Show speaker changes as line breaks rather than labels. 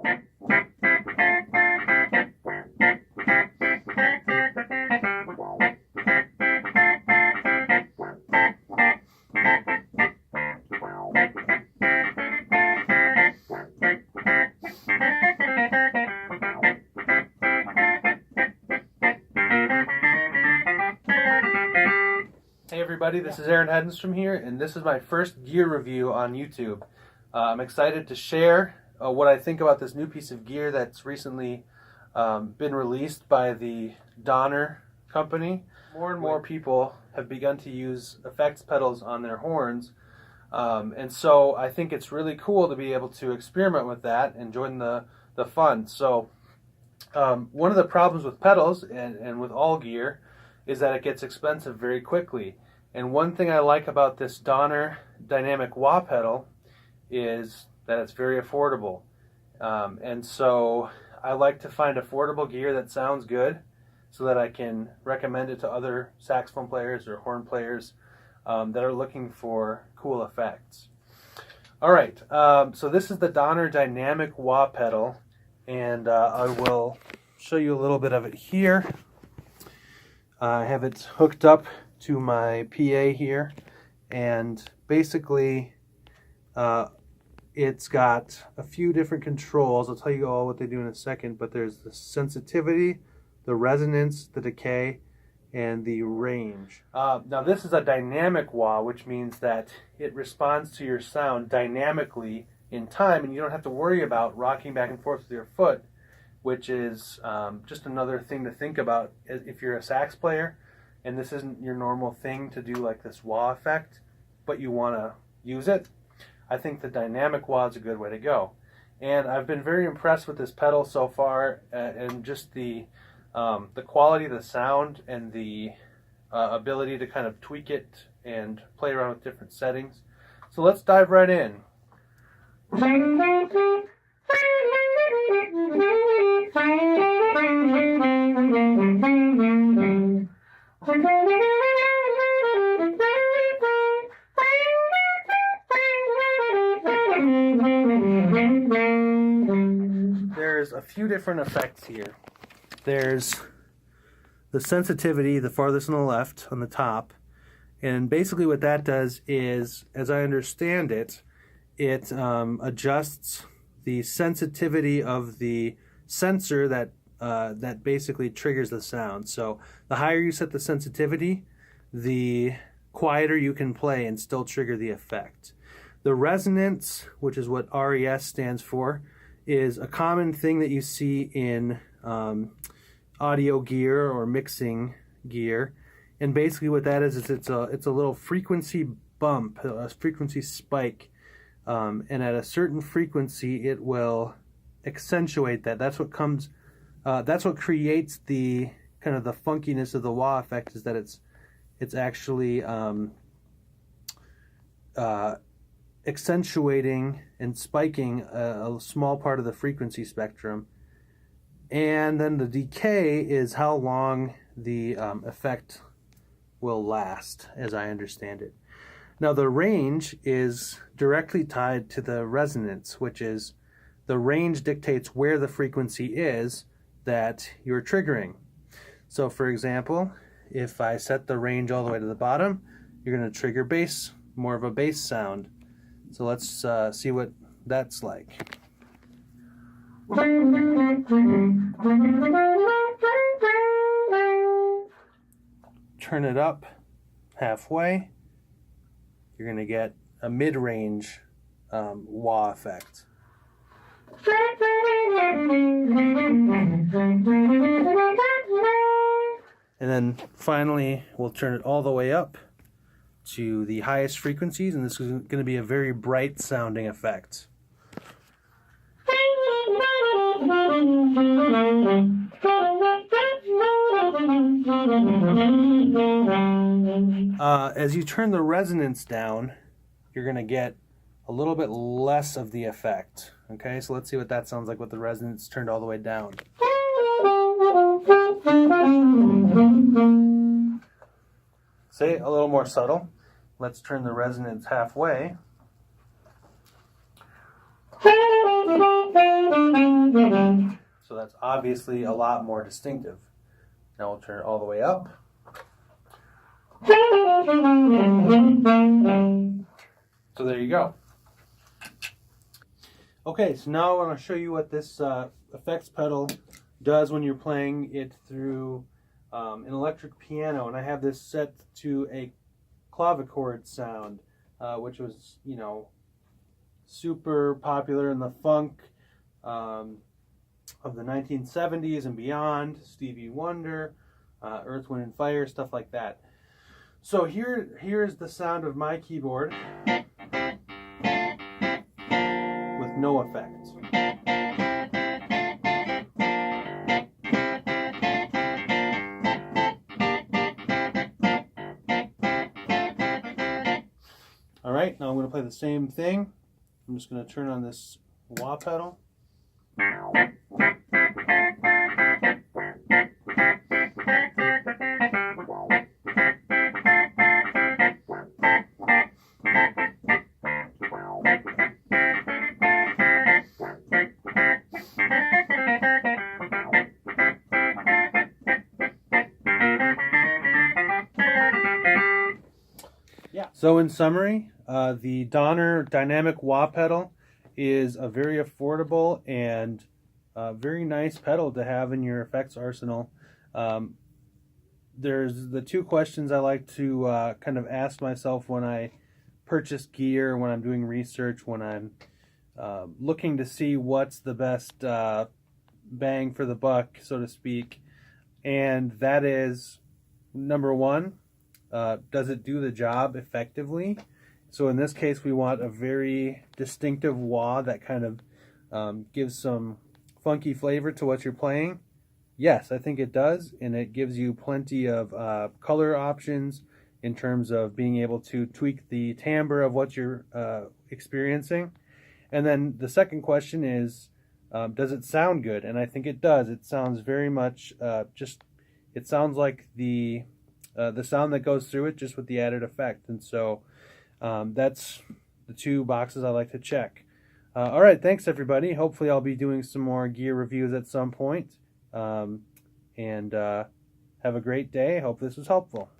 Hey everybody, this is Aaron Heddenstrom here, and this is my first gear review on YouTube. I'm excited to share what I think about this new piece of gear that's recently been released by the Donner company. More and more people have begun to use effects pedals on their horns, and so I think it's really cool to be able to experiment with that and join the fun. So one of the problems with pedals and with all gear is that it gets expensive very quickly. And one thing I like about this Donner dynamic wah pedal is that it's very affordable. And so I like to find affordable gear that sounds good so that I can recommend it to other saxophone players or horn players that are looking for cool effects. Alright, so this is the Donner dynamic wah pedal, and I will show you a little bit of it here. I have it hooked up to my PA here, and basically it's got a few different controls. I'll tell you all what they do in a second, but there's the sensitivity, the resonance, the decay, and the range. Now this is a dynamic wah, which means that it responds to your sound dynamically in time, and you don't have to worry about rocking back and forth with your foot, which is just another thing to think about if you're a sax player and this isn't your normal thing to do, like this wah effect, but you want to use it. I think the dynamic wah is a good way to go. And I've been very impressed with this pedal so far, and just the quality of the sound and the ability to kind of tweak it and play around with different settings. So let's dive right in. There's a few different effects here. There's the sensitivity, the farthest on the left on the top, and basically what that does is, as I understand it, it adjusts the sensitivity of the sensor that basically triggers the sound. So the higher you set the sensitivity, the quieter you can play and still trigger the effect. The resonance, which is what RES stands for, is a common thing that you see in audio gear or mixing gear. And basically what that is it's a little frequency bump, a frequency spike. And at a certain frequency it will accentuate that. That's what creates the kind of the funkiness of the wah effect, is that it's actually accentuating and spiking a small part of the frequency spectrum. And then the decay is how long the effect will last, as I understand it. Now the range is directly tied to the resonance, which is the range dictates where the frequency is that you're triggering. So for example, if I set the range all the way to the bottom, you're going to trigger bass, more of a bass sound. So let's see what that's like. Turn it up halfway, you're going to get a mid-range wah effect. And then finally we'll turn it all the way up to the highest frequencies, and this is going to be a very bright sounding effect. As you turn the resonance down, you're going to get a little bit less of the effect. Okay, so let's see what that sounds like with the resonance turned all the way down. See, a little more subtle. Let's turn the resonance halfway. that's obviously a lot more distinctive. Now we'll turn it all the way up. So there you go. Okay, so now I want to show you what this effects pedal does when you're playing it through an electric piano. And I have this set to a clavichord sound, which was, you know, super popular in the funk of the 1970s and beyond. Stevie Wonder, Earth, Wind and Fire, stuff like that. So here's the sound of my keyboard with no effects. All right, now I'm going to play the same thing. I'm just going to turn on this wah pedal. So in summary, the Donner Dynamic Wah pedal is a very affordable and very nice pedal to have in your effects arsenal. There's the two questions I like to kind of ask myself when I purchase gear, when I'm doing research, when I'm looking to see what's the best bang for the buck, so to speak. And that is, number one, does it do the job effectively? So in this case, we want a very distinctive wah that kind of gives some funky flavor to what you're playing. Yes, I think it does, and it gives you plenty of color options in terms of being able to tweak the timbre of what you're experiencing. And then the second question is, does it sound good? And I think it does. It sounds very much it sounds like the sound that goes through it, just with the added effect. And so that's the two boxes I like to check. All right, thanks everybody. Hopefully I'll be doing some more gear reviews at some point. And have a great day. Hope this was helpful.